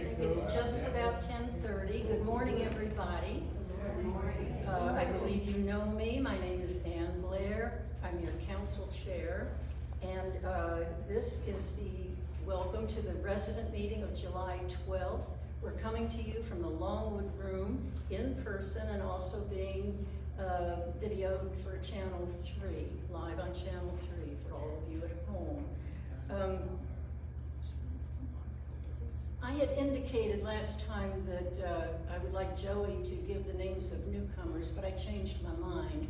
think it's just about 10:30. Good morning, everybody. I believe you know me. My name is Ann Blair. I'm your council chair. And this is the welcome to the resident meeting of July 12th. We're coming to you from the Longwood Room in person and also being videoed for Channel 3, live on Channel 3 for all of you at home. I had indicated last time that I would like Joey to give the names of newcomers, but I changed my mind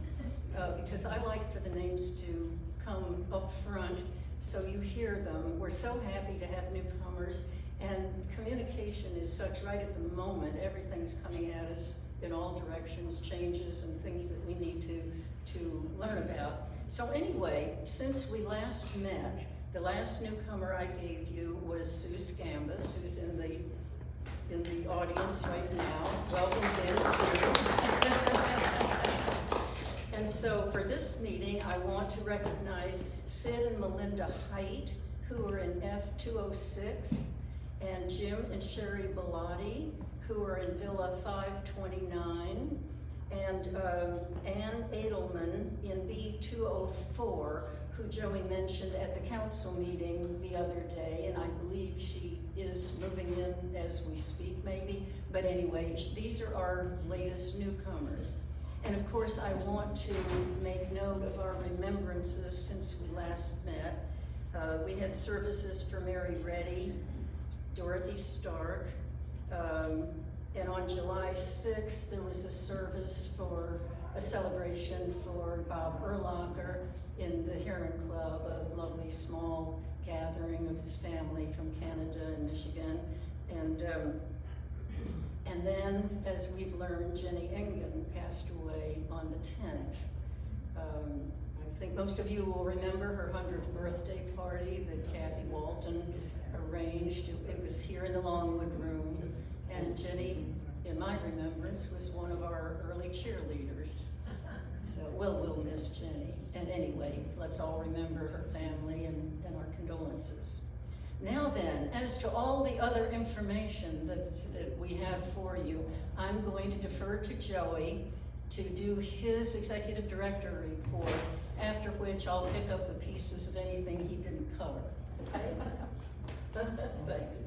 because I like for the names to come up front so you hear them. We're so happy to have newcomers, and communication is such right at the moment. Everything's coming at us in all directions, changes and things that we need to learn about. So anyway, since we last met, the last newcomer I gave you was Sue Scambus, who's in the audience right now. Welcome in, Sue. And so for this meeting, I want to recognize Sid and Melinda Height, who are in F206, and Jim and Sherry Bellotti, who are in Villa 529, and Ann Edelman in B204, who Joey mentioned at the council meeting the other day, and I believe she is moving in as we speak, maybe. But anyway, these are our latest newcomers. And of course, I want to make note of our remembrances since we last met. We had services for Mary Reddy, Dorothy Stark, and on July 6th, there was a service for a celebration for Bob Erlacher in the Heron Club, a lovely small gathering of his family from Canada and Michigan. And then, as we've learned, Jenny Engen passed away on the 10th. I think most of you will remember her 100th birthday party that Kathy Walton arranged. It was here in the Longwood Room, and Jenny, in my remembrance, was one of our early cheerleaders. So we'll miss Jenny. And anyway, let's all remember her family and our condolences. Now then, as to all the other information that we have for you, I'm going to defer to Joey to do his executive director report, after which I'll pick up the pieces of anything he didn't cover. Okay? Thanks.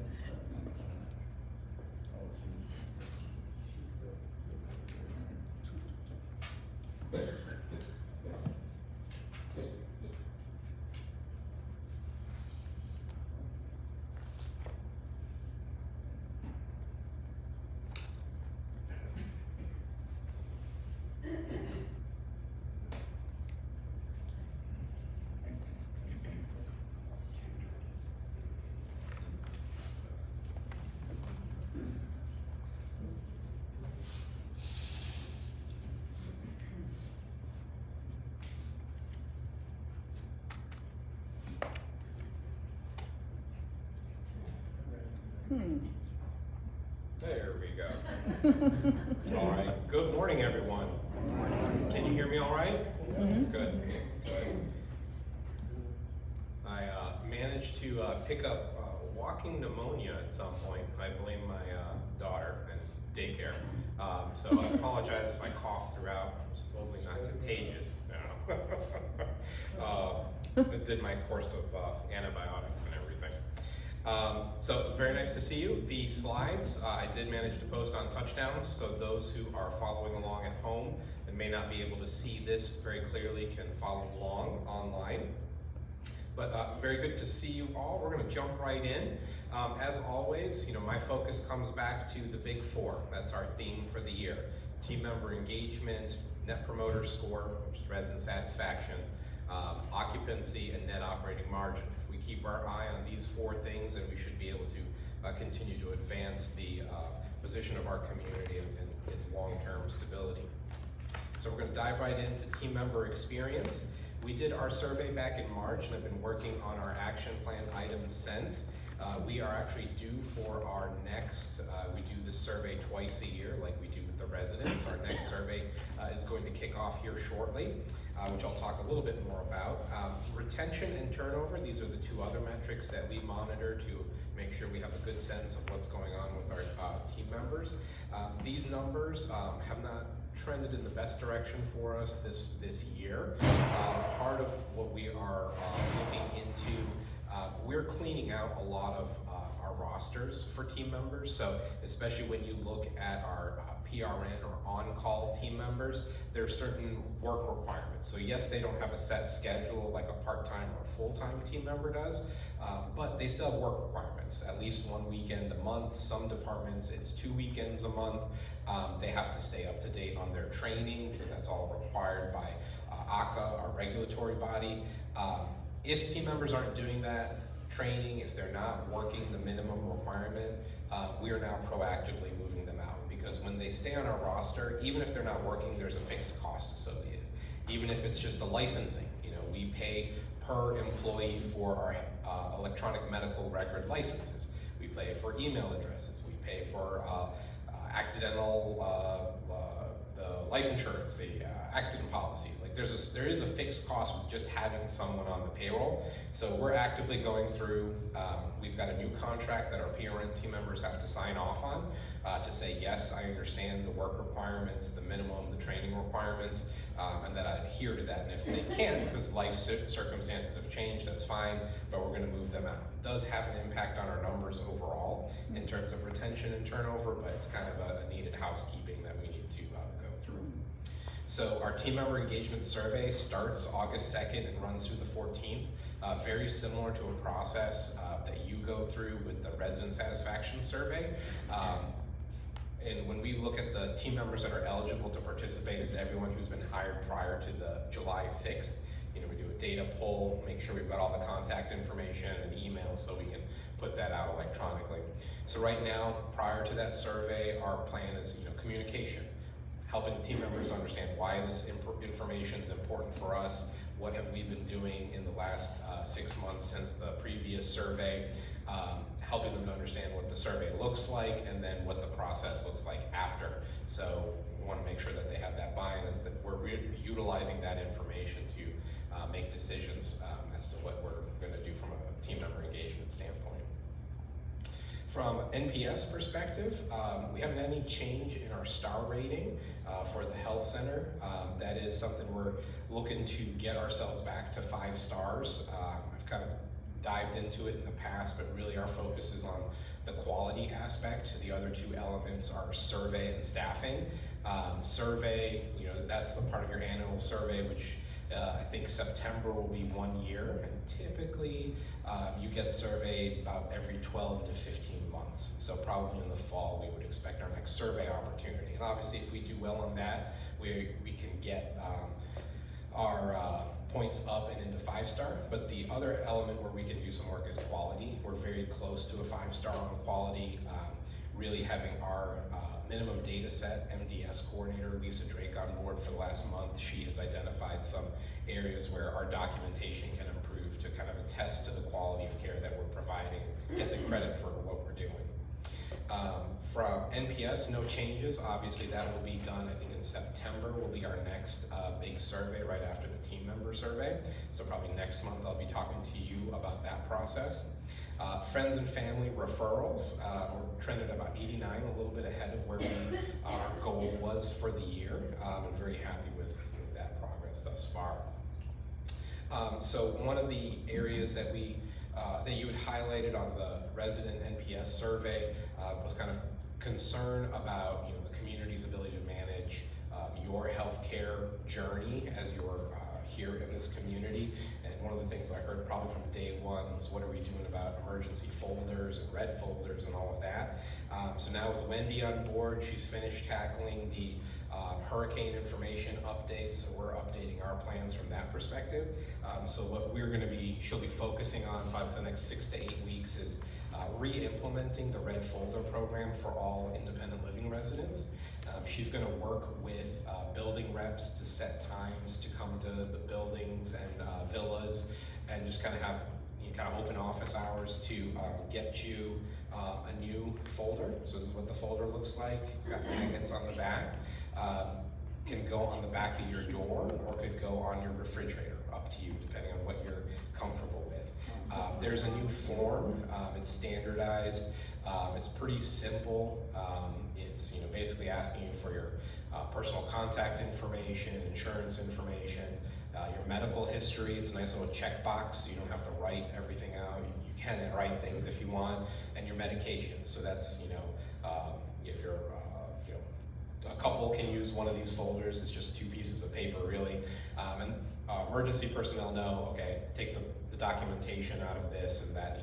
There we go. All right. Good morning, everyone. Good morning. Can you hear me all right? Mm-hmm. Good. I managed to pick up walking pneumonia at some point. I blame my daughter and daycare. So I apologize if I cough throughout. I'm supposedly not contagious. I did my course of antibiotics and everything. So very nice to see you. The slides I did manage to post on Touchdown, so those who are following along at home and may not be able to see this very clearly can follow along online. But very good to see you all. We're going to jump right in. As always, my focus comes back to the big four. That's our theme for the year: team member engagement, net promoter score, which is resident satisfaction, occupancy, and net operating margin. If we keep our eye on these four things, then we should be able to continue to advance the position of our community and its long-term stability. So we're going to dive right into team member experience. We did our survey back in March, and I've been working on our action plan items since. We are actually due for our next, we do this survey twice a year like we do with the residents. Our next survey is going to kick off here shortly, which I'll talk a little bit more about. Retention and turnover, these are the two other metrics that we monitor to make sure we have a good sense of what's going on with our team members. These numbers have not trended in the best direction for us this year. Part of what we are looking into, we're cleaning out a lot of our rosters for team members. So especially when you look at our PRN or on-call team members, there are certain work requirements. So yes, they don't have a set schedule like a part-time or full-time team member does, but they still have work requirements, at least one weekend a month. Some departments, it's 2 weekends a month. They have to stay up to date on their training because that's all required by ACA, our regulatory body. If team members aren't doing that training, if they're not working the minimum requirement, we are now proactively moving them out, because when they stay on our roster, even if they're not working, there's a fixed cost associated. Even if it's just a licensing, we pay per employee for our electronic medical record licenses. We pay for email addresses. We pay for accidental the life insurance, the accident policies. Like there is a fixed cost with just having someone on the payroll. So we're actively going through, we've got a new contract that our PRN team members have to sign off on to say, yes, I understand the work requirements, the minimum, the training requirements, and that I adhere to that. And if they can't, because life circumstances have changed, that's fine, but we're gonna move them out. It does have an impact on our numbers overall in terms of retention and turnover, but it's kind of a needed housekeeping that we need to go through. So our team member engagement survey starts August 2nd and runs through the 14th. Very similar to a process that you go through with the resident satisfaction survey. And when we look at the team members that are eligible to participate, it's everyone who's been hired prior to the July 6th. We do a data poll, make sure we've got all the contact information and emails so we can put that out electronically. So right now, prior to that survey, our plan is communication, helping team members understand why this information is important for us, what have we been doing in the last 6 months since the previous survey, helping them to understand what the survey looks like and then what the process looks like after. So we want to make sure that they have that buy-in, is that we're utilizing that information to make decisions as to what we're going to do from a team member engagement standpoint. From NPS perspective, we haven't had any change in our star rating for the health center. That is something we're looking to get ourselves back to 5 stars. I've kind of dived into it in the past, but really our focus is on the quality aspect. The other 2 elements are survey and staffing. Survey, that's the part of your annual survey, which I think September will be 1 year, and typically you get surveyed about every 12 to 15 months. So probably in the fall we would expect our next survey opportunity. And obviously if we do well on that, we can get our points up and into 5-star. But the other element where we can do some work is quality. We're very close to a 5-star on quality. Really having our minimum data set MDS coordinator, Lisa Drake, on board for the last month. She has identified some areas where our documentation can improve to kind of attest to the quality of care that we're providing, get the credit for what we're doing. From NPS, no changes. Obviously that will be done, I think in September will be our next big survey right after the team member survey. So probably next month I'll be talking to you about that process. Friends and family referrals, we're trending about 89, a little bit ahead of where our goal was for the year. I'm very happy with that progress thus far. So one of the areas that that you had highlighted on the resident NPS survey was kind of concern about the community's ability to manage your healthcare journey as you're here in this community. And one of the things I heard probably from day one was, what are we doing about emergency folders and red folders and all of that? So now with Wendy on board, she's finished tackling the hurricane information updates, so we're updating our plans from that perspective. So what she'll be focusing on probably for the next 6 to 8 weeks is re-implementing the red folder program for all independent living residents. She's going to work with building reps to set times to come to the buildings and villas and just kind of have kind of open office hours to get you a new folder. So this is what the folder looks like. It's got magnets on the back. Can go on the back of your door or could go on your refrigerator, up to you, depending on what you're comfortable with. There's a new form. It's standardized. It's pretty simple. It's basically asking you for your personal contact information, insurance information, your medical history. It's a nice little checkbox, so you don't have to write everything out. You can write things if you want, and your medications. So that's if you're a couple can use one of these folders. It's just 2 pieces of paper, really. And emergency personnel know, okay, take the documentation out of this, and that,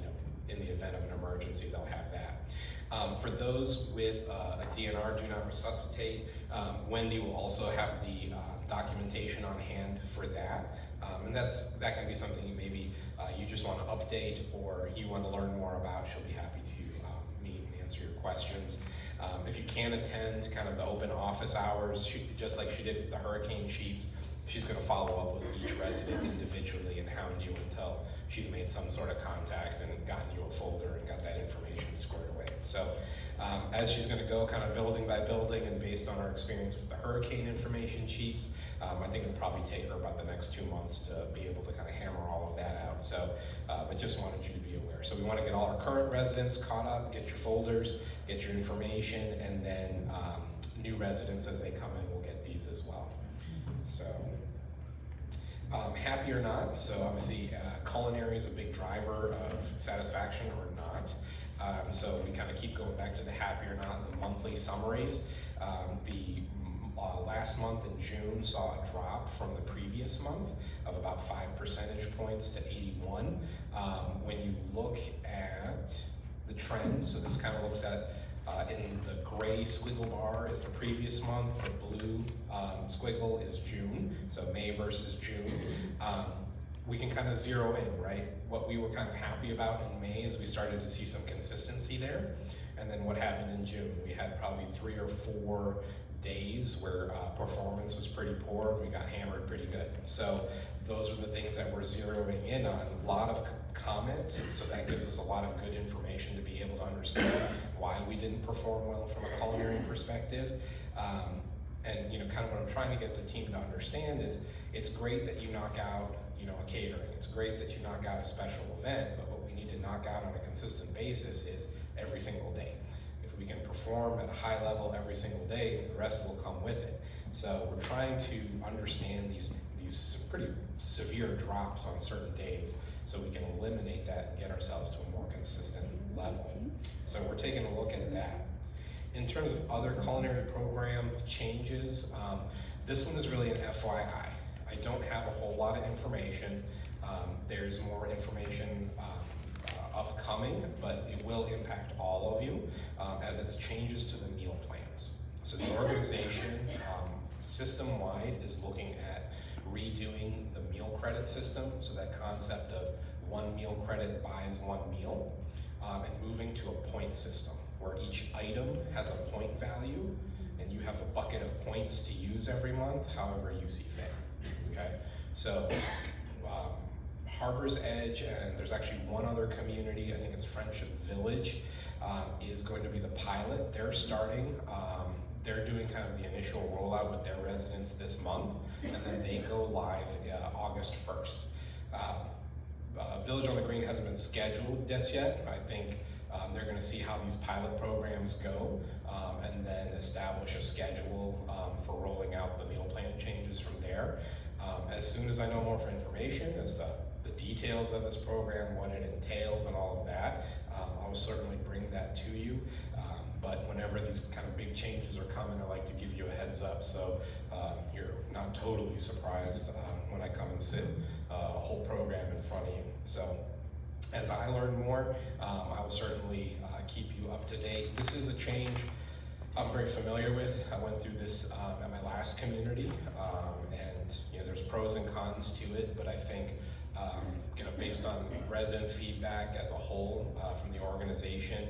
in the event of an emergency, they'll have that. For those with a DNR, do not resuscitate, Wendy will also have the documentation on hand for that. And that can be something maybe you just want to update or you want to learn more about. She'll be happy to meet and answer your questions. If you can attend kind of the open office hours, just like she did with the hurricane sheets, she's going to follow up with each resident individually and hound you until she's made some sort of contact and gotten you a folder and got that information squared away. So as she's going to go kind of building by building, and based on our experience with the hurricane information sheets, I think it'll probably take her about the next 2 months to be able to kind of hammer all of that out. So, but just wanted you to be aware. So we want to get all our current residents caught up, get your folders, get your information, and then new residents as they come in will get these as well. So, happy or not, so obviously culinary is a big driver of satisfaction or not. So we kind of keep going back to the happy or not in the monthly summaries. The last month in June saw a drop from the previous month of about 5 percentage points to 81. When you look at the trend, so this kind of looks at in the gray squiggle bar is the previous month, the blue squiggle is June, so May versus June. We can kind of zero in, right? What we were kind of happy about in May is we started to see some consistency there. And then what happened in June? We had probably 3 or 4 days where performance was pretty poor and we got hammered pretty good. So those are the things that we're zeroing in on. A lot of comments, so that gives us a lot of good information to be able to understand why we didn't perform well from a culinary perspective. And kind of what I'm trying to get the team to understand is it's great that you knock out a catering. It's great that you knock out a special event, but what we need to knock out on a consistent basis is every single day. If we can perform at a high level every single day, the rest will come with it. So we're trying to understand these pretty severe drops on certain days so we can eliminate that and get ourselves to a more consistent level. So we're taking a look at that. In terms of other culinary program changes, this one is really an FYI. I don't have a whole lot of information. There's more information upcoming, but it will impact all of you as it's changes to the meal plans. So the organization system-wide is looking at redoing the meal credit system, so that concept of 1 meal credit buys 1 meal, and moving to a point system where each item has a point value and you have a bucket of points to use every month, however you see fit. Okay, so Harbor's Edge, and there's actually one other community, I think it's Friendship Village, is going to be the pilot. They're starting, they're doing kind of the initial rollout with their residents this month, and then they go live August 1st. Village on the Green hasn't been scheduled just yet. I think they're going to see how these pilot programs go, and then establish a schedule for rolling out the meal plan changes from there. As soon as I know more information as to the details of this program, what it entails and all of that, I will certainly bring that to you. But whenever these kind of big changes are coming, I like to give you a heads up so you're not totally surprised when I come and sit a whole program in front of you. So as I learn more, I will certainly keep you up to date. This is a change I'm very familiar with. I went through this at my last community, and there's pros and cons to it, but I think based on resident feedback as a whole from the organization,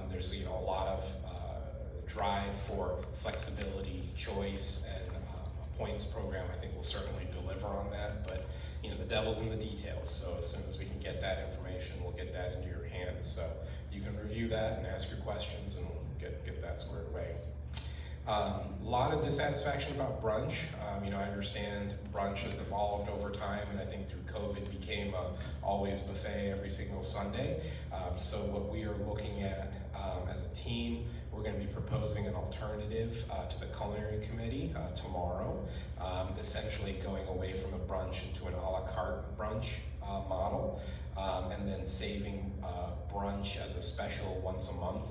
there's a lot of drive for flexibility, choice, and a points program I think will certainly deliver on that, but the devil's in the details, so as soon as we can get that information information. We'll get that into your hands, so you can review that and ask your questions, and we'll get that squared away. A lot of dissatisfaction about brunch. I understand brunch has evolved over time, and I think through COVID became a always buffet every single Sunday. So what we are looking at as a team, we're going to be proposing an alternative to the culinary committee tomorrow, essentially going away from a brunch into an a la carte brunch model, and then saving brunch as a special once a month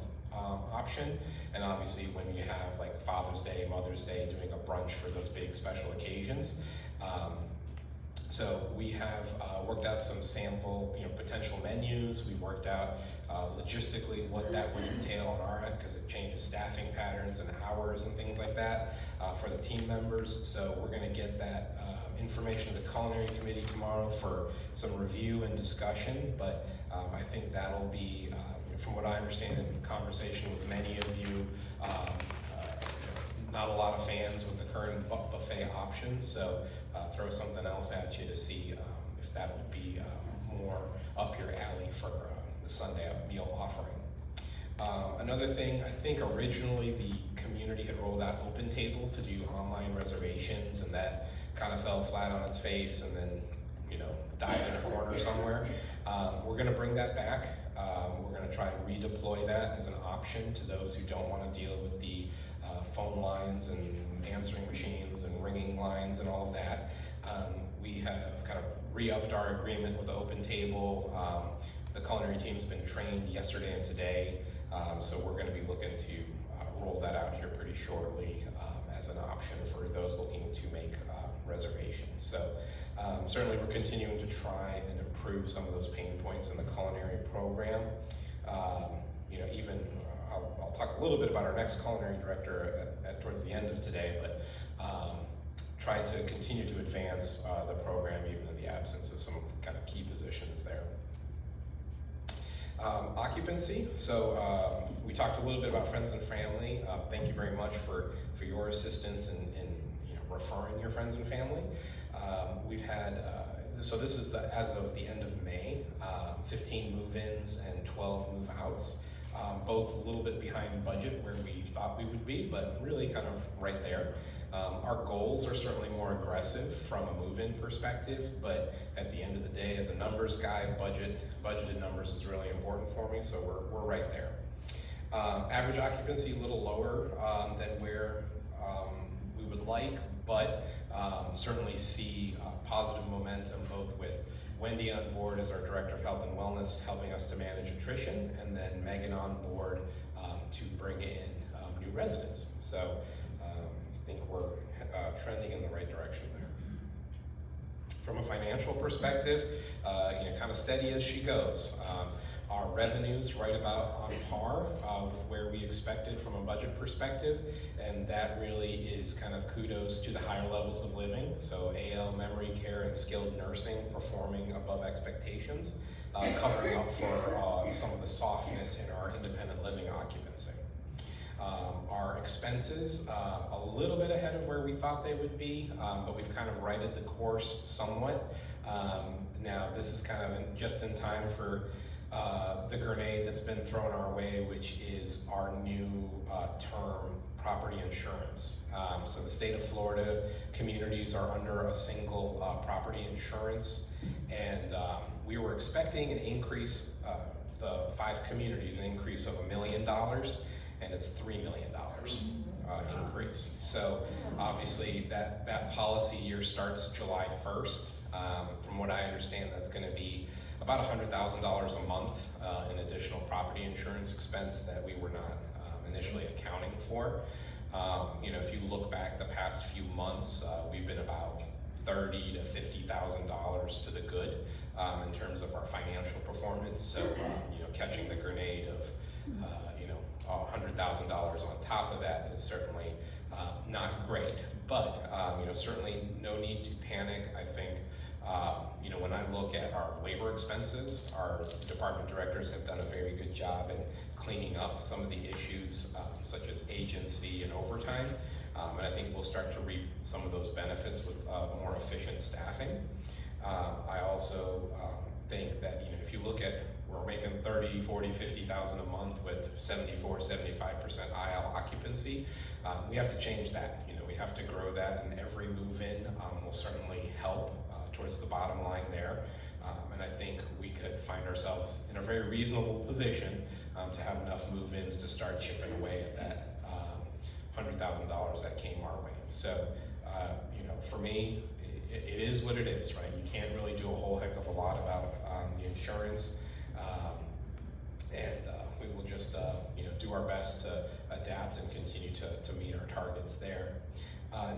option. And obviously when you have like Father's Day, Mother's Day, doing a brunch for those big special occasions. So we have worked out some sample, potential menus. We've worked out logistically what that would entail on our end, because it changes staffing patterns and hours and things like that for the team members. So we're going to get that information to the culinary committee tomorrow for some review and discussion. But I think that'll be, from what I understand in conversation with many of you, not a lot of fans with the current buffet options, so throw something else at you to see if that would be more up your alley for the Sunday meal offering. Another thing, I think originally the community had rolled out OpenTable to do online reservations, and that kind of fell flat on its face and then died in a corner somewhere. We're going to bring that back. We're going to try and redeploy that as an option to those who don't want to deal with the phone lines and answering machines and ringing lines and all of that. We have kind of re-upped our agreement with OpenTable. The culinary team's been trained yesterday and today, so we're going to be looking to roll that out here pretty shortly as an option for those looking to make reservations. So certainly we're continuing to try and improve some of those pain points in the culinary program. Even I'll talk a little bit about our next culinary director towards the end of today, but try to continue to advance the program even in the absence of some kind of key positions there. Occupancy. So we talked a little bit about friends and family. Thank you very much for your assistance in referring your friends and family. We've had, so this is as of the end of May, 15 move-ins and 12 move-outs. Both a little bit behind budget where we thought we would be, but really kind of right there. Our goals are certainly more aggressive from a move-in perspective, but at the end of the day, as a numbers guy, budgeted numbers is really important for me, so we're right there. Average occupancy a little lower than where we would like, but certainly see positive momentum both with Wendy on board as our Director of Health and Wellness, helping us to manage attrition, and then Megan on board to bring in new residents. So I think we're trending in the right direction there. From a financial perspective, kind of steady as she goes. Our revenues right about on par with where we expected from a budget perspective, and that really is kind of kudos to the higher levels of living. So AL, memory care, and skilled nursing performing above expectations, covering up for some of the softness in our independent living occupancy. Our expenses, a little bit ahead of where we thought they would be, but we've kind of righted the course somewhat. Now this is kind of just in time for the grenade that's been thrown our way, which is our new term property insurance. So the state of Florida communities are under a single property insurance, and we were expecting an increase, the 5 communities, an increase of $1 million, and it's $3 million increase. So obviously that policy year starts July 1st. From what I understand, that's going to be about $100,000 a month in additional property insurance expense that we were not initially accounting for. If you look back the past few months, we've been about $30,000 to $50,000 to the good in terms of our financial performance. So, catching the grenade of $100,000 on top of that is certainly not great. But certainly no need to panic. I think when I look at our labor expenses, our department directors have done a very good job in cleaning up some of the issues such as agency and overtime. And I think we'll start to reap some of those benefits with more efficient staffing. I also think that, you know, if you look at, we're making 30, 40, 50,000 a month with 74, 75% IL occupancy, we have to change that. You know, we have to grow that, and every move-in will certainly help towards the bottom line there. And I think we could find ourselves in a very reasonable position to have enough move-ins to start chipping away at that $100,000 that came our way. So, you know, for me, it is what it is, right? You can't really do a whole heck of a lot about the insurance, and we will just, you know, do our best to adapt and continue to meet our targets there.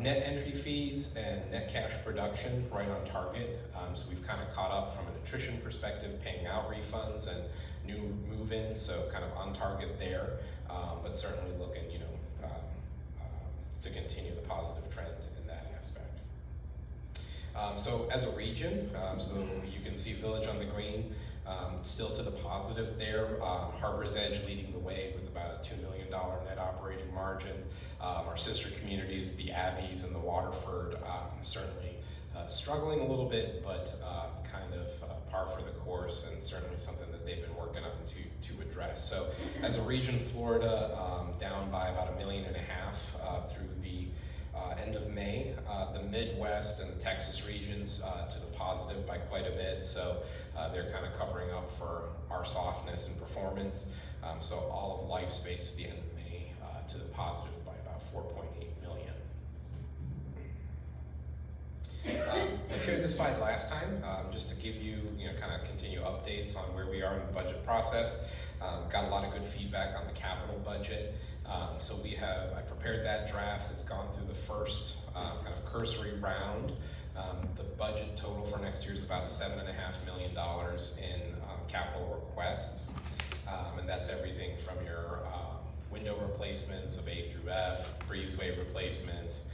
Net entry fees and net cash production right on target. So we've kind of caught up from an attrition perspective, paying out refunds and new move-ins, so kind of on target there, but certainly looking, you know, to continue the positive trend in that aspect. So as a region, so you can see Village on the green, still to the positive there. Harbor's Edge leading the way with about a $2 million net operating margin. Our sister communities, the Abbeys and the Waterford, certainly struggling a little bit, but kind of par for the course, and certainly something that they've been working on to address. So as a region, Florida down by about $1.5 million through the end of May. The Midwest and the Texas regions to the positive by quite a bit, so they're kind of covering up for our softness and performance. So all of Life Space at the end of May to the positive by about $4.8 million. I shared this slide last time just to give you, kind of continue updates on where we are in the budget process. Got a lot of good feedback on the capital budget. So I prepared that draft. It's gone through the first kind of cursory round. The budget total for next year is about $7.5 million in capital requests. And that's everything from your window replacements of A through F, breezeway replacements,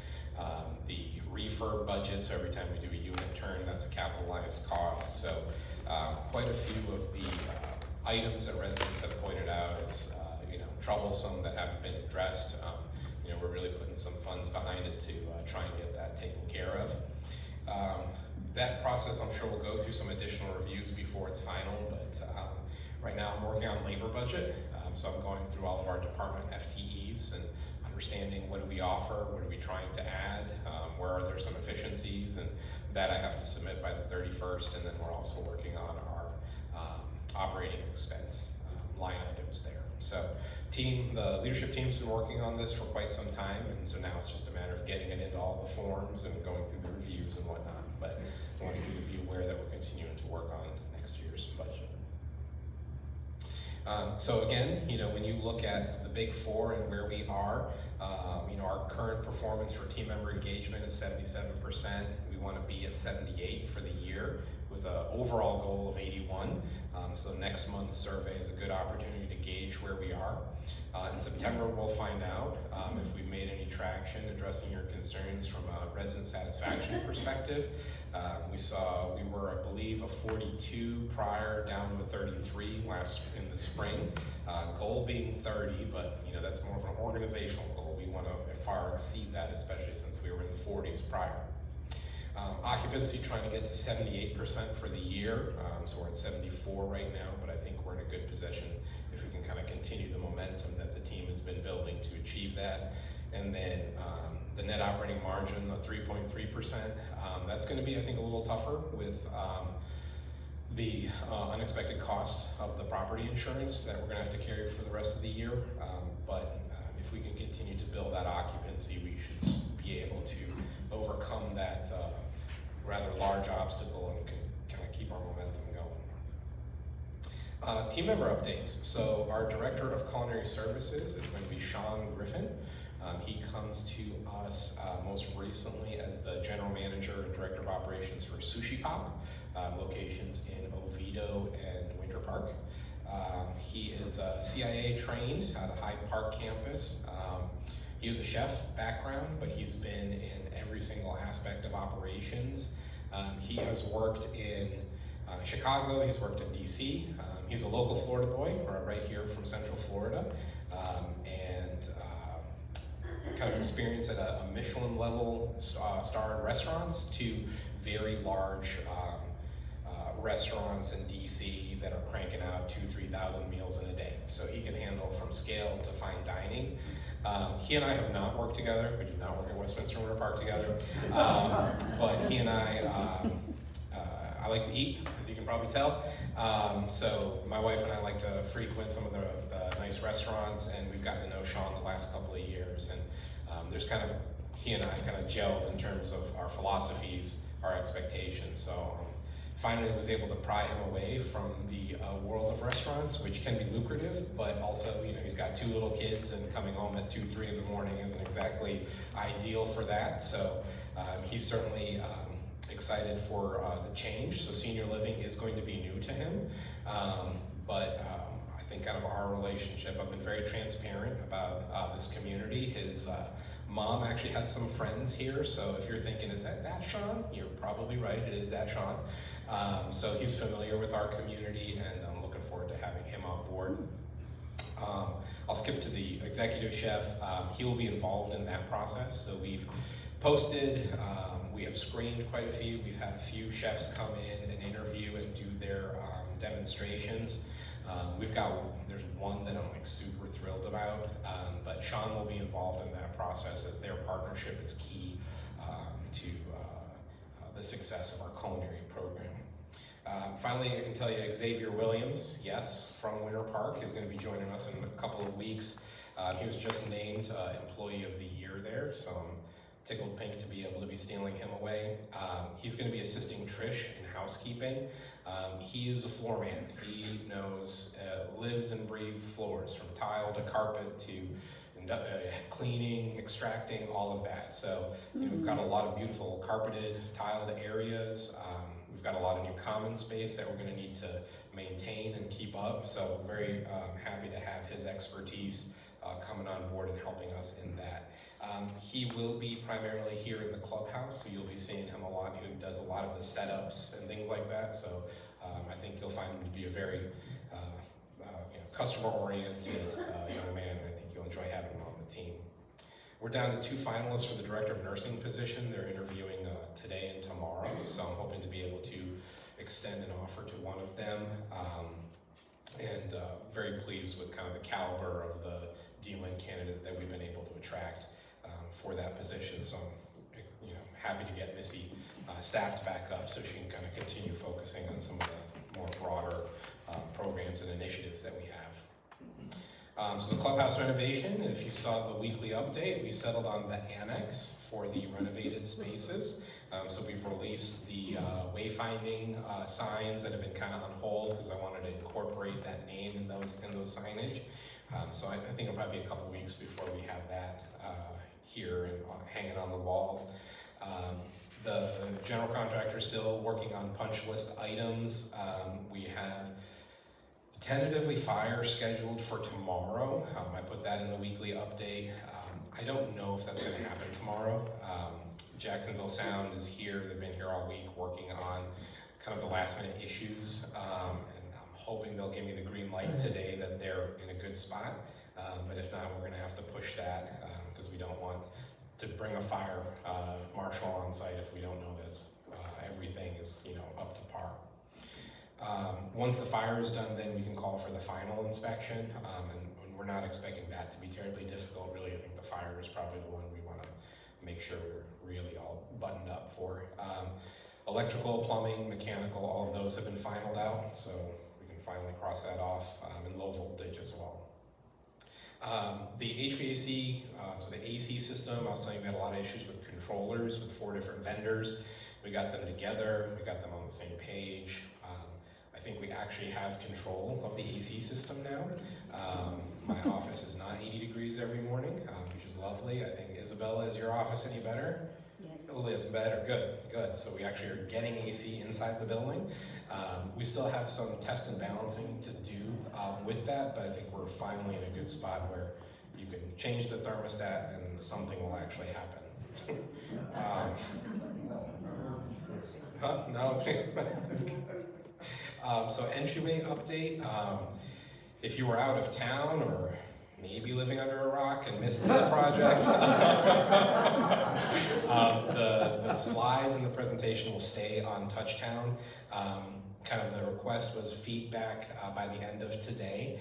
the refurb budget, so every time we do a unit turn, that's a capitalized cost. So quite a few of the items that residents have pointed out as troublesome that haven't been addressed. We're really putting some funds behind it to try and get that taken care of. That process, I'm sure, will go through some additional reviews before it's final, but right now I'm working on labor budget. So I'm going through all of our department FTEs and understanding what do we offer, what are we trying to add, where are there some efficiencies, and that I have to submit by the 31st, and then we're also working on our operating expense line items there. So the leadership team's been working on this for quite some time, and so now it's just a matter of getting it into all the forms and going through the reviews and whatnot. But I wanted you to be aware that we're continuing to work on next year's budget. So again, when you look at the big four and where we are, our current performance for team member engagement is 77%. We want to be at 78 for the year with an overall goal of 81. So next month's survey is a good opportunity to gauge where we are. In September, we'll find out if we've made any traction addressing your concerns from a resident satisfaction perspective. We were, I believe, a 42 prior, down to a 33 in the spring. Goal being 30, but that's more of an organizational goal. We want to far exceed that, especially since we were in the 40s prior. Occupancy trying to get to 78% for the year, so we're at 74 right now, but I think we're in a good position if we can kind of continue the momentum that the team has been building to achieve that. And then the net operating margin of 3.3%, that's going to be, I think, a little tougher with the unexpected cost of the property insurance that we're going to have to carry for the rest of the year. But if we can continue to build that occupancy, we should be able to overcome that rather large obstacle and can kind of keep our momentum going. Team member updates. So our Director of Culinary Services is going to be Sean Griffin. He comes to us most recently as the General Manager and Director of Operations for Sushi Pop, locations in Oviedo and Winter Park. He is CIA trained at a Hyde Park campus. He has a chef background, but he's been in every single aspect of operations. He has worked in Chicago, he's worked in DC. He's a local Florida boy, right here from Central Florida, and kind of experience at a Michelin level starred restaurants to very large restaurants in DC that are cranking out 2,000-3,000 meals in a day. So he can handle from scale to fine dining. He and I have not worked together. We did not work at Westminster Winter Park together. But he and I like to eat, as you can probably tell. So my wife and I like to frequent some of the nice restaurants, and we've gotten to know Sean the last couple of years. And there's kind of, he and I kind of gelled in terms of our philosophies, our expectations. So finally was able to pry him away from the world of restaurants, which can be lucrative, but also, he's got 2 little kids, and coming home at 2, 3 in the morning isn't exactly ideal for that. So he's certainly excited for the change. So senior living is going to be new to him, but I think kind of our relationship, I've been very transparent about this community. His mom actually has some friends here, so if you're thinking, is that Sean? You're probably right, it is that Sean. So he's familiar with our community, and I'm looking forward to having him on board. I'll skip to the executive chef. He will be involved in that process. So we've posted, we have screened quite a few. We've had a few chefs come in and interview and do their demonstrations. There's one that I'm like super thrilled about, but Sean will be involved in that process, as their partnership is key to the success of our culinary program. Finally, I can tell you Xavier Williams, yes, from Winter Park, is going to be joining us in a couple of weeks. He was just named Employee of the Year there, so I'm tickled pink to be able to be stealing him away. He's going to be assisting Trish in housekeeping. He is a floor man. He knows, lives and breathes floors, from tile to carpet to cleaning, extracting, all of that. So we've got a lot of beautiful carpeted, tiled areas. We've got a lot of new common space that we're going to need to maintain and keep up. So very happy to have his expertise coming on board and helping us in that. He will be primarily here in the clubhouse, so you'll be seeing him a lot. He does a lot of the setups and things like that. So I think you'll find him to be a very customer-oriented young man, and I think you'll enjoy having him on the team. We're down to 2 finalists for the Director of Nursing position. They're interviewing today and tomorrow, so I'm hoping to be able to extend an offer to one of them. And very pleased with kind of the caliber of the DON candidate that we've been able to attract for that position. So I'm happy to get Missy staffed back up so she can kind of continue focusing on some of the more broader programs and initiatives that we have. So the clubhouse renovation, if you saw the weekly update, we settled on the annex for the renovated spaces. So we've released the wayfinding signs that have been kind of on hold because I wanted to incorporate that name in those signage. So I think it'll probably be a couple weeks before we have that here and hanging on the walls. The general contractor is still working on punch list items. We have tentatively fire scheduled for tomorrow. I put that in the weekly update. I don't know if that's going to happen tomorrow. Jacksonville Sound is here. They've been here all week working on kind of the last minute issues. And I'm hoping they'll give me the green light today that they're in a good spot. But if not, we're going to have to push that because we don't want to bring a fire marshal on site if we don't know that everything is up to par. Once the fire is done, then we can call for the final inspection, and we're not expecting that to be terribly difficult. Really, I think the fire is probably the one we want to make sure we're really all buttoned up for. Electrical, plumbing, mechanical, all of those have been finalized out, so we can finally cross that off, and low voltage as well. The HVAC, so the AC system, I was telling you we had a lot of issues with controllers with 4 different vendors. We got them together, we got them on the same page. I think we actually have control of the AC system now. My office is not 80 degrees every morning, which is lovely. I think, Isabella, is your office any better? Yes. Oh, it's better, good. So we actually are getting AC inside the building. We still have some test and balancing to do with that, but I think we're finally in a good spot where you can change the thermostat and something will actually happen. No. So entryway update. If you were out of town or maybe living under a rock and missed this project, the slides and the presentation will stay on Touchtown. kind of the request was feedback by the end of today.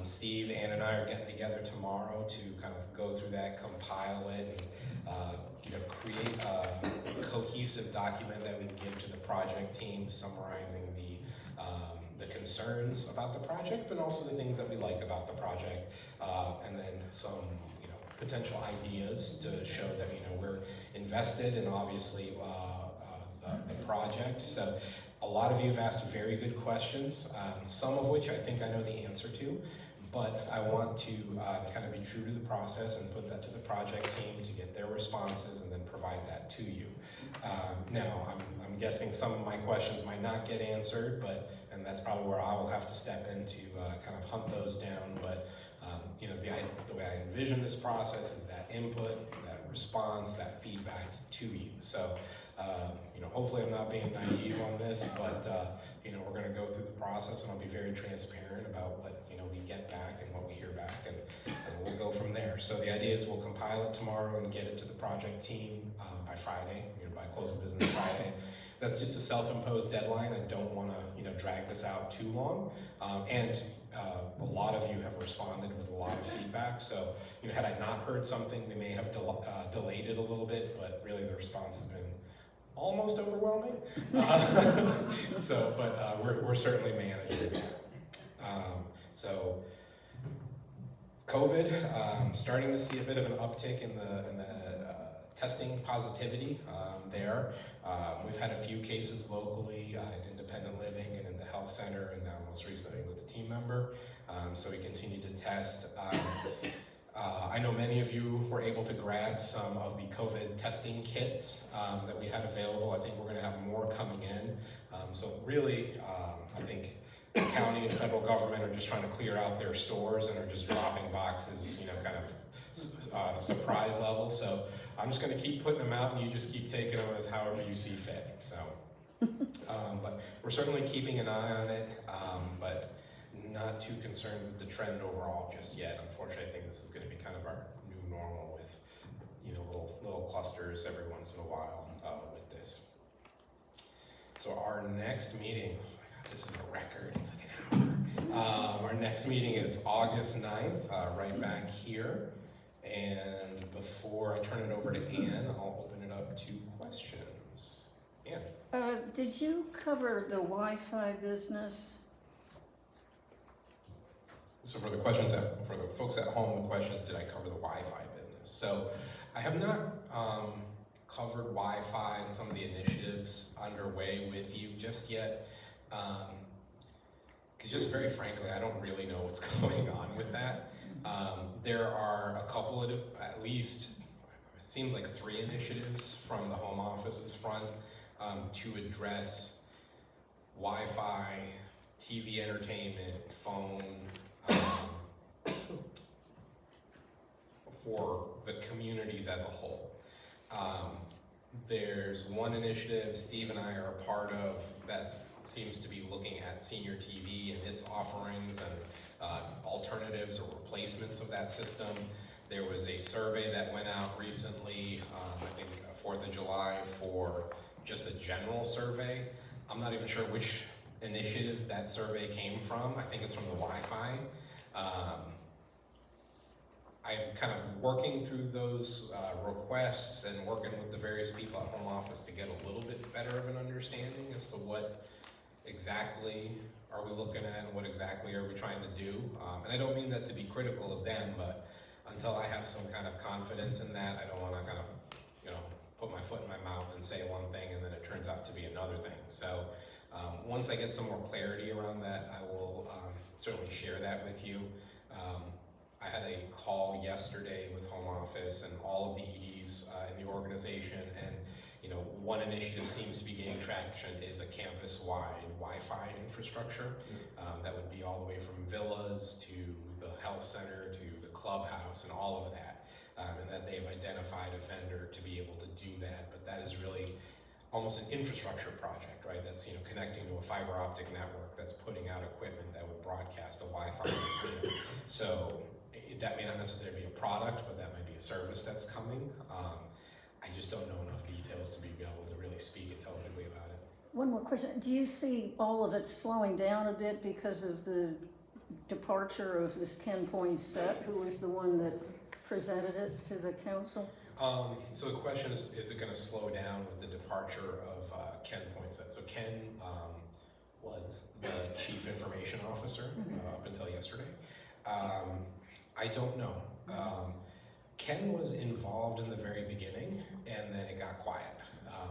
Steve, Ann, and I are getting together tomorrow to kind of go through that, compile it, and create a cohesive document that we can give to the project team, summarizing the concerns about the project, but also the things that we like about the project, and then some potential ideas to show that we're invested in obviously the project. So a lot of you have asked very good questions, some of which I think I know the answer to, but I want to kind of be true to the process and put that to the project team to get their responses and then provide that to you. Now, I'm guessing some of my questions might not get answered, and that's probably where I will have to step in to kind of hunt those down. But the way I envision this process is that input, that response, that feedback to you. So, hopefully I'm not being naive on this, but we're going to go through the process, and I'll be very transparent about what we get back and what we hear back, and we'll go from there. So the idea is we'll compile it tomorrow and get it to the project team by Friday, by close of business Friday. That's just a self-imposed deadline. I don't want to drag this out too long, and a lot of you have responded with a lot of feedback. So had I not heard something, we may have delayed it a little bit, but really the response has been almost overwhelming. We're certainly managing that. So COVID, starting to see a bit of an uptick in the testing positivity there. We've had a few cases locally in independent living and in the health center, and now most recently with a team member. So we continue to test. I know many of you were able to grab some of the COVID testing kits that we had available. I think we're going to have more coming in. So really, I think the county and federal government are just trying to clear out their stores and are just dropping boxes, kind of on a surprise level. So I'm just going to keep putting them out, and you just keep taking them as however you see fit. So, but we're certainly keeping an eye on it, but not too concerned with the trend overall just yet. Unfortunately, I think this is going to be kind of our new normal with, little clusters every once in a while with this. So our next meeting, oh my God, this is a record. It's like an hour. Our next meeting is August 9th, right back here. And before I turn it over to Ann, I'll open it up to questions. Ann? Did you cover the Wi-Fi business? So for the folks at home, the question is, did I cover the Wi-Fi business? So I have not covered Wi-Fi and some of the initiatives underway with you just yet. Because just very frankly, I don't really know what's going on with that. There are a couple of, at least, it seems like 3 initiatives from the home office's front to address Wi-Fi, TV entertainment, phone, for the communities as a whole. There's one initiative Steve and I are a part of that seems to be looking at senior TV and its offerings and alternatives or replacements of that system. There was a survey that went out recently, I think 4th of July, for just a general survey. I'm not even sure which initiative that survey came from. I think it's from the Wi-Fi. I'm kind of working through those requests and working with the various people at home office to get a little bit better of an understanding as to what exactly are we looking at and what exactly are we trying to do. And I don't mean that to be critical of them, but until I have some kind of confidence in that, I don't want to kind of, put my foot in my mouth and say one thing and then it turns out to be another thing. So once I get some more clarity around that, I will certainly share that with you. I had a call yesterday with home office and all of the EDs in the organization, and one initiative seems to be gaining traction is a campus-wide Wi-Fi infrastructure that would be all the way from villas to the health center to the clubhouse and all of that, and that they've identified a vendor to be able to do that. But that is really almost an infrastructure project, right? That's connecting to a fiber optic network that's putting out equipment that would broadcast a Wi-Fi. So that may not necessarily be a product, but that might be a service that's coming. I just don't know enough details to be able to really speak intelligibly about it. One more question. Do you see all of it slowing down a bit because of the departure of this Ken Poinsett, who was the one that presented it to the council? So the question is it gonna slow down with the departure of Ken Poinsett? So Ken was the chief information officer up until yesterday. I don't know. Ken was involved in the very beginning, and then it got quiet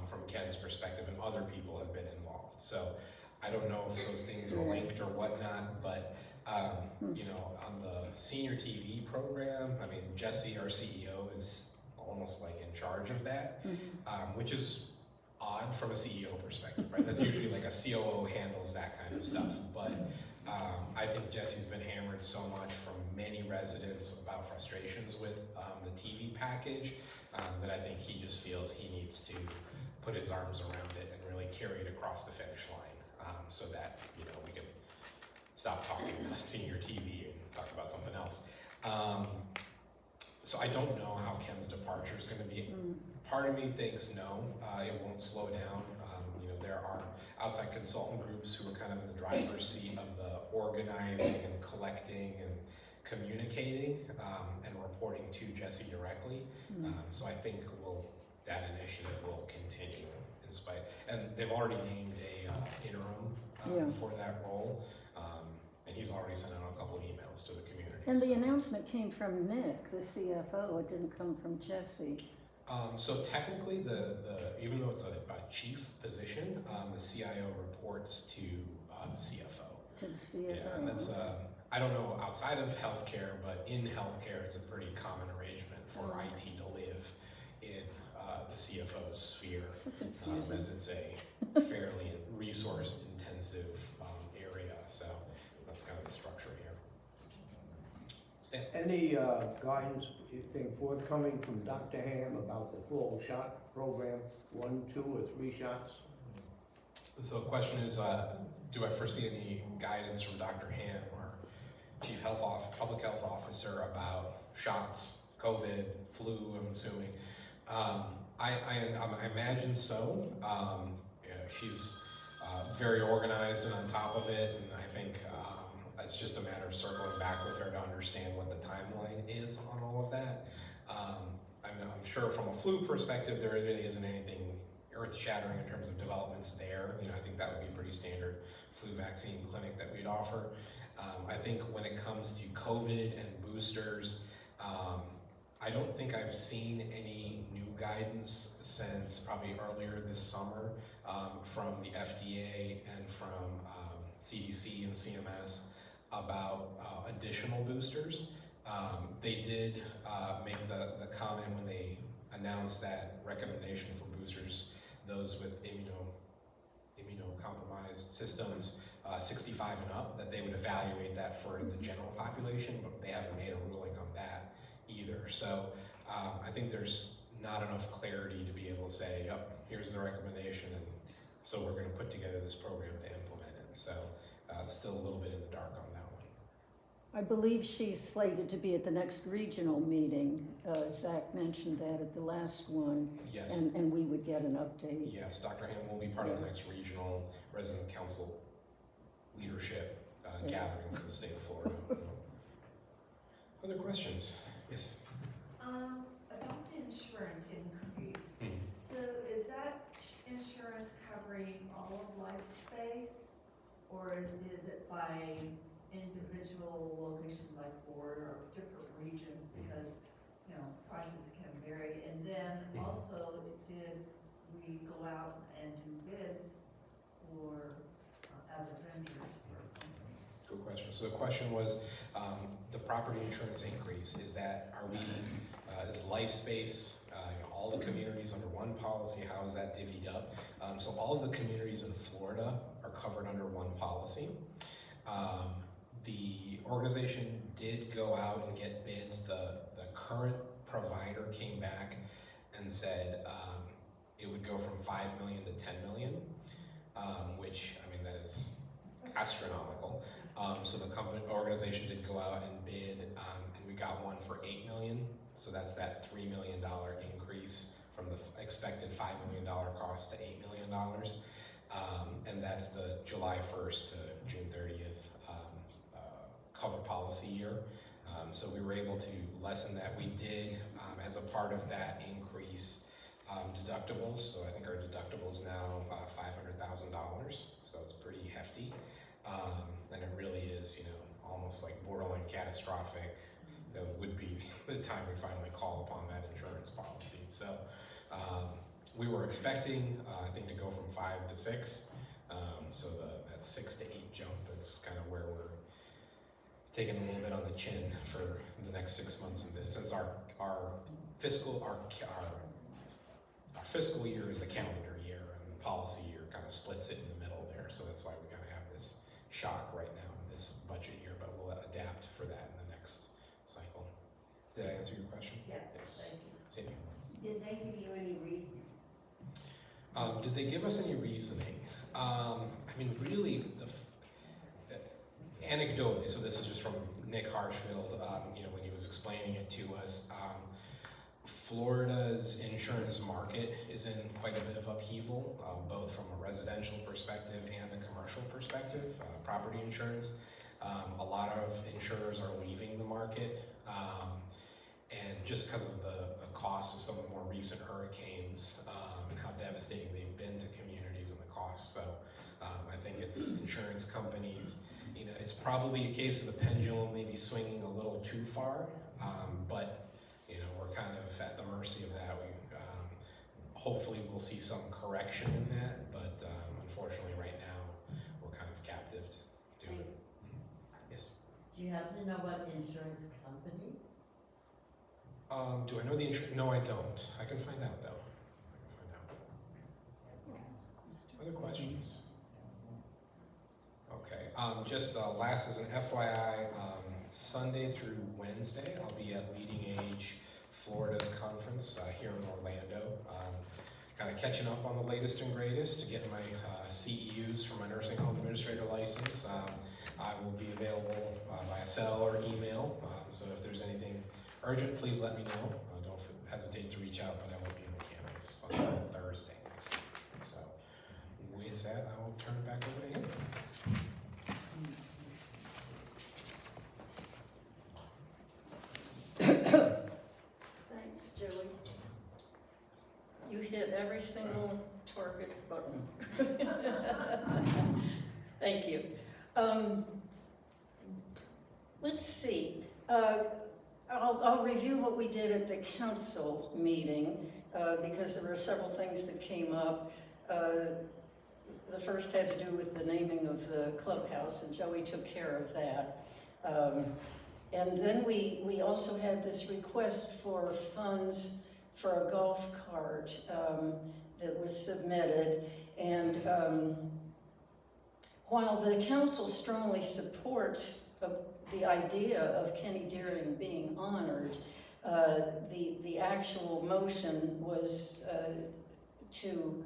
from Ken's perspective, and other people have been involved. So I don't know if those things are linked or whatnot, but you know, on the senior TV program, I mean, Jesse, our CEO, is almost like in charge of that, which is odd from a CEO perspective, right? That's usually like a COO handles that kind of stuff, but I think Jesse's been hammered so much from many residents about frustrations with the TV package that I think he just feels he needs to put his arms around it and really carry it across the finish line so that, you know, we can stop talking about senior TV and talk about something else. So I don't know how Ken's departure is going to be. Part of me thinks no, it won't slow down. You know, there are outside consultant groups who are kind of in the driver's seat of the organizing and collecting and communicating and reporting to Jesse directly. So I think that initiative will continue in spite, and they've already named a interim for that role, and he's already sent out a couple of emails to the community. And the announcement came from Nick, the CFO. It didn't come from Jesse. So technically, even though it's a chief position, the CIO reports to the CFO. To the CFO. Yeah, and that's I don't know outside of healthcare, but in healthcare, it's a pretty common arrangement for IT to live in the CFO's sphere, as it's a fairly resource-intensive area. So that's kind of the structure here. Stan? Any guidance you think forthcoming from Dr. Ham about the full shot program, 1, 2, or 3 shots? So the question is, do I foresee any guidance from Dr. Ham, our Chief Public Health Officer, about shots, COVID, flu, I'm assuming? I imagine so. Yeah, she's very organized and on top of it, and I think it's just a matter of circling back with her to understand what the timeline is on all of that. I'm sure from a flu perspective, there really isn't anything earth-shattering in terms of developments there. You know, I think that would be pretty standard flu vaccine clinic that we'd offer. I think when it comes to COVID and boosters, I don't think I've seen any new guidance since probably earlier this summer from the FDA and from CDC and CMS about additional boosters. They did make the comment when they announced that recommendation for boosters, those with immunocompromised systems, 65 and up, that they would evaluate that for the general population, but they haven't made a ruling on that either. So I think there's not enough clarity to be able to say, yep, here's the recommendation, and so we're going to put together this program to implement it. So still a little bit in the dark on that one. I believe she's slated to be at the next regional meeting. Zach mentioned that at the last one. Yes. And we would get an update. Yes, Dr. Ham will be part of the next regional resident council leadership gathering for the state of Florida. Other questions? Yes. About the insurance increase. So is that insurance covering all of life space, or is it by individual location like Florida or different regions, because you know prices can vary? And then also, did we go out and do bids for other vendors or companies? Good question. So the question was, the property insurance increase, is life space, all the communities under one policy, how is that divvied up? So all of the communities in Florida are covered under one policy. The organization did go out and get bids. The current provider came back and said it would go from 5 million to 10 million, which, I mean, that is astronomical. So the organization did go out and bid, and we got one for 8 million. So that's that $3 million increase from the expected $5 million cost to $8 million. And that's the July 1st to June 30th cover policy year. So we were able to lessen that. We did, as a part of that, increase deductibles. So I think our deductible is now $500,000. So it's pretty hefty. And it really is, you know, almost like borderline catastrophic. Would be the time we finally call upon that insurance policy. So we were expecting, I think, to go from 5 to 6. So that 6 to 8 jump is kind of where we're taking a little bit on the chin for the next 6 months of this, since our fiscal year is the calendar year, and the policy year kind of splits it in the middle there. So that's why we kind of have this shock right now in this budget year, but we'll adapt for that in the next cycle. Did I answer your question? Yes, thank you. Sandy? Did they give you any reason? Did they give us any reasoning? I mean, really, anecdotally, so this is just from Nick Harshfield, you know, when he was explaining it to us, Florida's insurance market is in quite a bit of upheaval, both from a residential perspective and a commercial perspective, property insurance. A lot of insurers are leaving the market, and just because of the cost of some of the more recent hurricanes and how devastating they've been to communities and the costs. So I think it's insurance companies, you know, it's probably a case of the pendulum maybe swinging a little too far, but you know, we're kind of at the mercy of that. We hopefully we'll see some correction in that, but unfortunately right now we're kind of captive to it. Yes. Do you happen to know what insurance company? Do I know the insurance? No, I don't. I can find out though. Other questions? Okay, just last as an FYI, Sunday through Wednesday, I'll be at Leading Age Florida's conference here in Orlando. Kind of catching up on the latest and greatest to get my CEUs for my nursing home administrator license. I will be available via cell or email, so if there's anything urgent, please let me know. Don't hesitate to reach out, but I won't be on the campus until Thursday next week. So with that, I will turn it back over to him. Thanks, Joey. You hit every single target button. Thank you. Let's see. I'll review what we did at the council meeting because there were several things that came up. The first had to do with the naming of the clubhouse, and Joey took care of that. And then we also had this request for funds for a golf cart that was submitted. And while the council strongly supports the idea of Kenny Deering being honored, the actual motion was to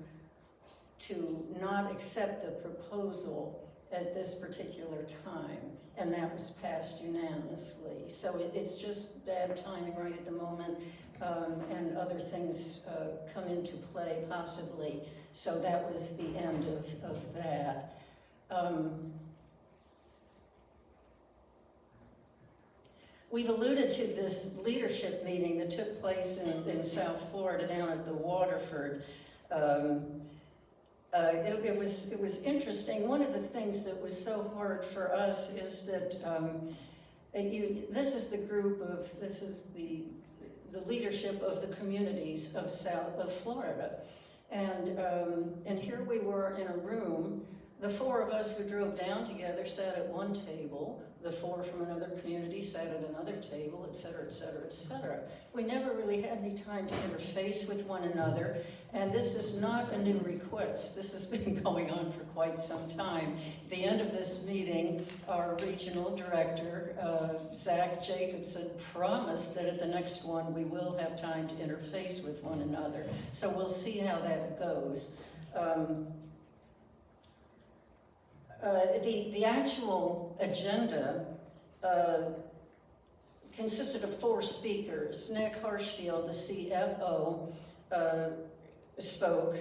not accept the proposal at this particular time, and that was passed unanimously. So it's just bad timing right at the moment, and other things come into play possibly. So that was the end of that. We've alluded to this leadership meeting that took place in South Florida down at the Waterford. It was interesting. One of the things that was so hard for us is that this is the leadership of the communities of Florida, and here we were in a room. The 4 of us who drove down together sat at one table. The 4 from another community sat at another table, et cetera, et cetera, et cetera. We never really had any time to interface with one another, and this is not a new request. This has been going on for quite some time. At the end of this meeting, our regional director, Zach Jacobson, promised that at the next one we will have time to interface with one another. So we'll see how that goes. The actual agenda consisted of 4 speakers. Nick Harshfield, the CFO, spoke,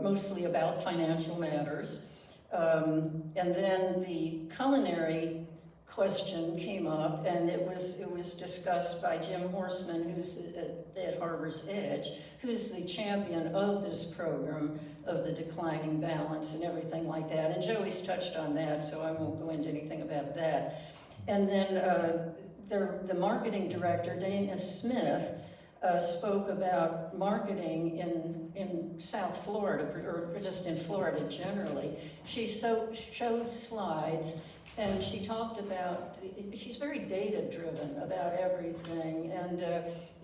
mostly about financial matters. And then the culinary question came up, and it was discussed by Jim Horstman, who's at Harbor's Edge, who's the champion of this program of the declining balance and everything like that. And Joey's touched on that, so I won't go into anything about that. And then the marketing director, Dana Smith, spoke about marketing in South Florida, or just in Florida generally. She showed slides, and she talked about, she's very data-driven about everything, and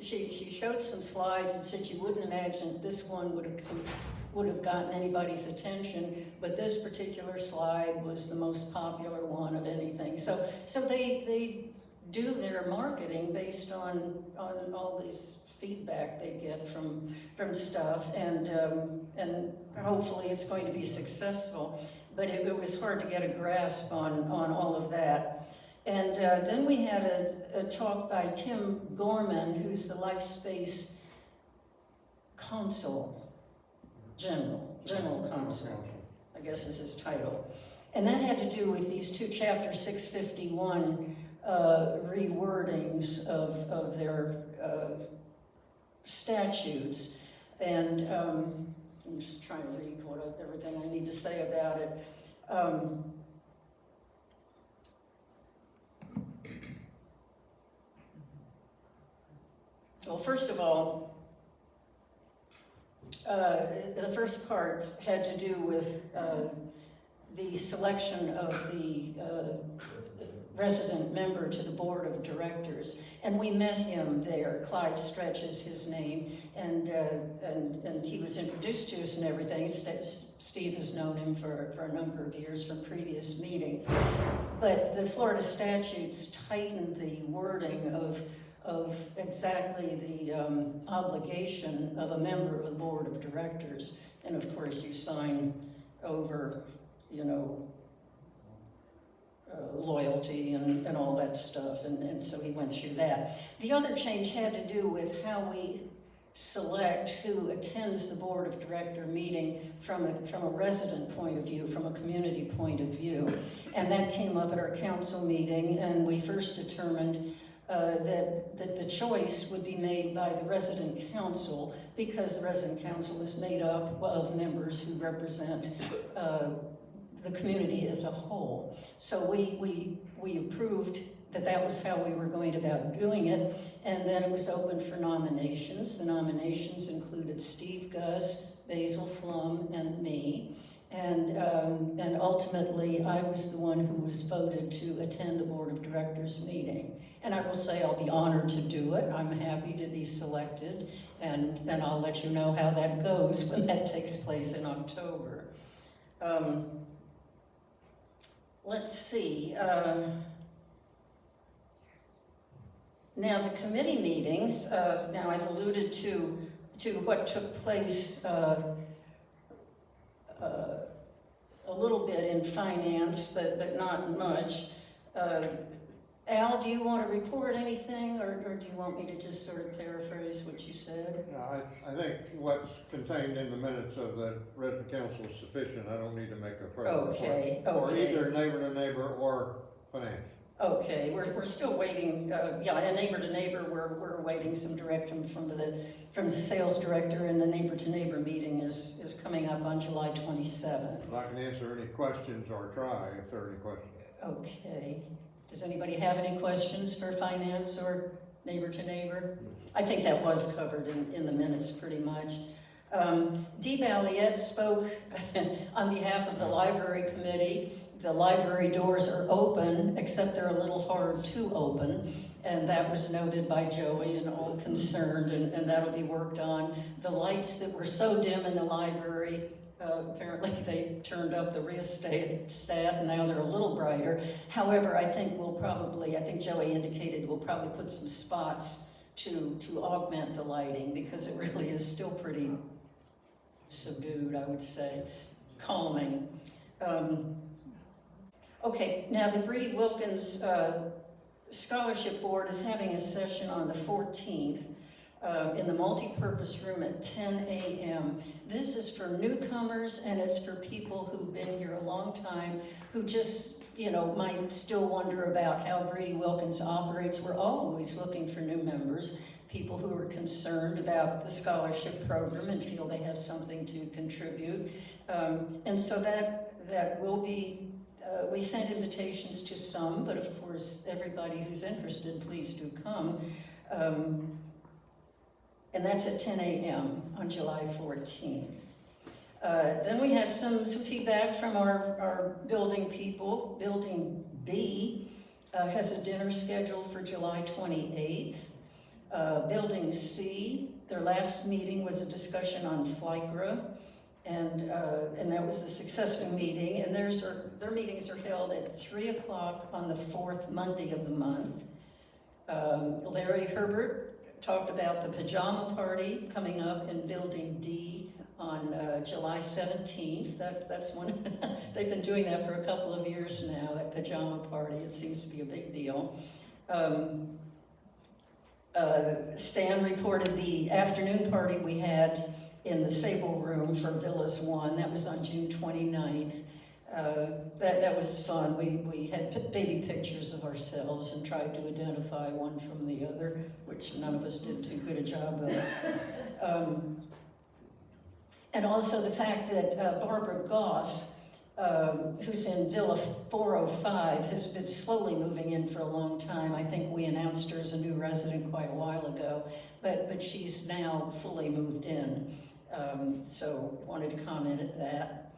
she showed some slides and said you wouldn't imagine that this one would have gotten anybody's attention, but this particular slide was the most popular one of anything. So they do their marketing based on all these feedback they get from stuff, and hopefully it's going to be successful. But it was hard to get a grasp on all of that. And then we had a talk by Tim Gorman, who's the Life Space Consul, General Counsel, I guess is his title. And that had to do with these two Chapter 651 rewordings of their statutes. And I'm just trying to read everything I need to say about it. Well, first of all, the first part had to do with the selection of the resident member to the board of directors, and we met him there. Clyde Stretch is his name, and he was introduced to us and everything. Steve has known him for a number of years from previous meetings, but the Florida statutes tightened the wording of exactly the obligation of a member of the board of directors, and of course you sign over, loyalty and all that stuff, and so he went through that. The other change had to do with how we select who attends the board of director meeting from a resident point of view, from a community point of view. And that came up at our council meeting, and we first determined that the choice would be made by the resident council, because the resident council is made up of members who represent the community as a whole. So we approved that was how we were going about doing it, and then it was open for nominations. The nominations included Steve Guss, Basil Flum, and me, and ultimately I was the one who was voted to attend the board of directors meeting. And I will say I'll be honored to do it. I'm happy to be selected, and I'll let you know how that goes when that takes place in October. Let's see. Now the committee meetings, now I've alluded to what took place a little bit in finance, but not much. Al, do you want to report anything, or do you want me to just sort of paraphrase what you said? No, I think what's contained in the minutes of the resident council is sufficient. I don't need to make a further Okay, report. For okay. either neighbor to neighbor or finance. Okay, we're still waiting, and neighbor to neighbor, we're awaiting some direction from the sales director, and the neighbor to neighbor meeting is coming up on July 27th. I can answer any questions or try if there are any questions. Okay. Does anybody have any questions for finance or neighbor to neighbor? I think that was covered in the minutes pretty much. Dee Balliet spoke on behalf of the library committee. The library doors are open, except they're a little hard to open, and that was noted by Joey and all concerned, and that'll be worked on. The lights that were so dim in the library, apparently they turned up the rheostat, and now they're a little brighter. However, I think Joey indicated we'll probably put some spots to augment the lighting, because it really is still pretty subdued, I would say, calming. Okay, now the Bree Wilkins Scholarship Board is having a session on the 14th. in the multipurpose room at 10 a.m. This is for newcomers, and it's for people who've been here a long time, who just, might still wonder about how Brady Wilkins operates. We're always looking for new members, people who are concerned about the scholarship program and feel they have something to contribute. And so that will be, we sent invitations to some, but of course, everybody who's interested, please do come. And that's at 10 a.m. on July 14th. Then we had some feedback from our building people. Building B has a dinner scheduled for July 28th. Building C, their last meeting was a discussion on FLICRA, and that was a successful meeting, and their meetings are held at 3 o'clock on the fourth Monday of the month. Larry Herbert talked about the pajama party coming up in Building D on July 17th. That's one, they've been doing that for a couple of years now, that pajama party. It seems to be a big deal. Stan reported the afternoon party we had in the Sable Room for Villas 1. That was on June 29th. That was fun. We had baby pictures of ourselves and tried to identify one from the other, which none of us did too good a job of. And also the fact that Barbara Goss, who's in Villa 405, has been slowly moving in for a long time. I think we announced her as a new resident quite a while ago, but she's now fully moved in. So wanted to comment at that.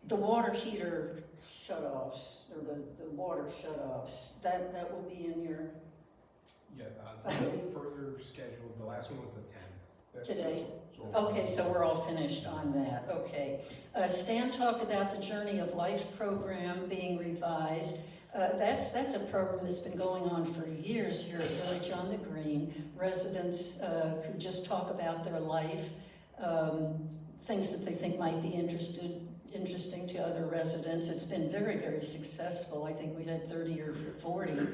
The water heater shutoffs, or the water shutoffs, that will be in your, Yeah, Okay. no further scheduled. The last one was the 10th. Today? Okay, so we're all finished on that, okay. Stan talked about the Journey of Life program being revised. That's a program that's been going on for years here at Village on the Green. Residents who just talk about their life, things that they think might be interesting to other residents. It's been very, very successful. I think we've had 30 or 40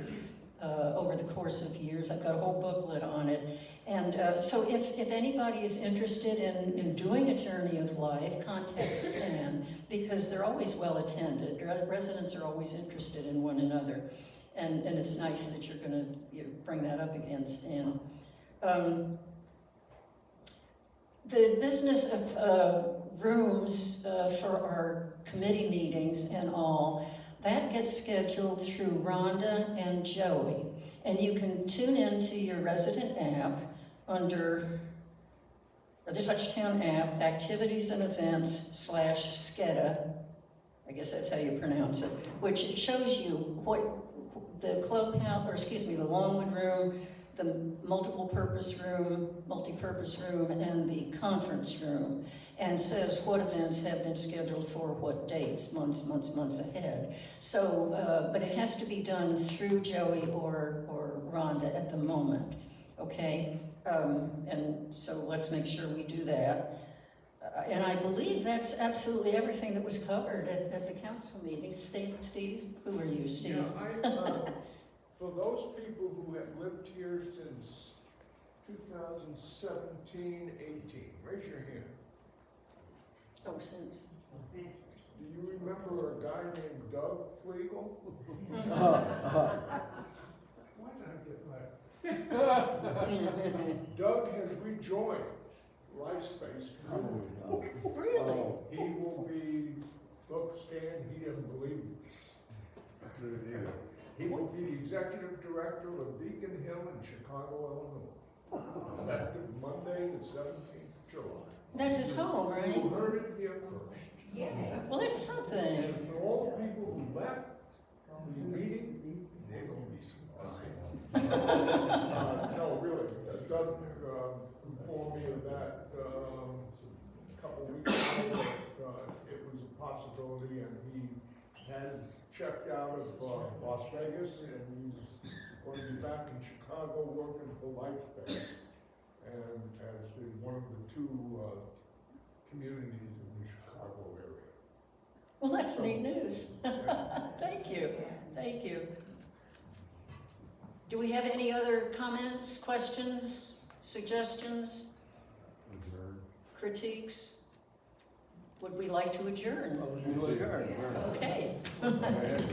over the course of years. I've got a whole booklet on it. And so if anybody is interested in doing a Journey of Life, contact Stan, because they're always well attended. Residents are always interested in one another. And it's nice that you're gonna bring that up again, Stan. The business of rooms for our committee meetings and all, that gets scheduled through Rhonda and Joey. And you can tune into your resident app under the Touchtown app, Activities and Events /SCEDA, I guess that's how you pronounce it, which shows you what the clubhouse, or excuse me, the Longwood Room, the multi-purpose room, and the conference room, and says what events have been scheduled for what dates, months ahead. So, but it has to be done through Joey or Rhonda at the moment, okay? And so let's make sure we do that. And I believe that's absolutely everything that was covered at the council meeting. Steve, who are you, Steve? Yeah, for those people who have lived here since 2017, 18, raise your hand. Oh, since. Do you remember a guy named Doug Flegel? Why did I get that? Doug has rejoined LifeSpace Community. Really? He will be, look, Stan, he doesn't believe me. He will be the executive director of Beacon Hill in Chicago, Illinois, effective Monday, the 17th of July. That's his home, right? You heard it here first. Yeah. Well, that's something. And for all the people who left the meeting, they're gonna be surprised. No, really, Doug informed me of that a couple weeks ago, that it was a possibility, and he has checked out of Las Vegas, and he's going to be back in Chicago working for LifeSpace, and as one of the two communities in the Chicago area. Well, that's neat news. Thank you, thank you. Do we have any other comments, questions, suggestions, critiques? Would we like to adjourn? Motion to adjourn. Okay. Okay.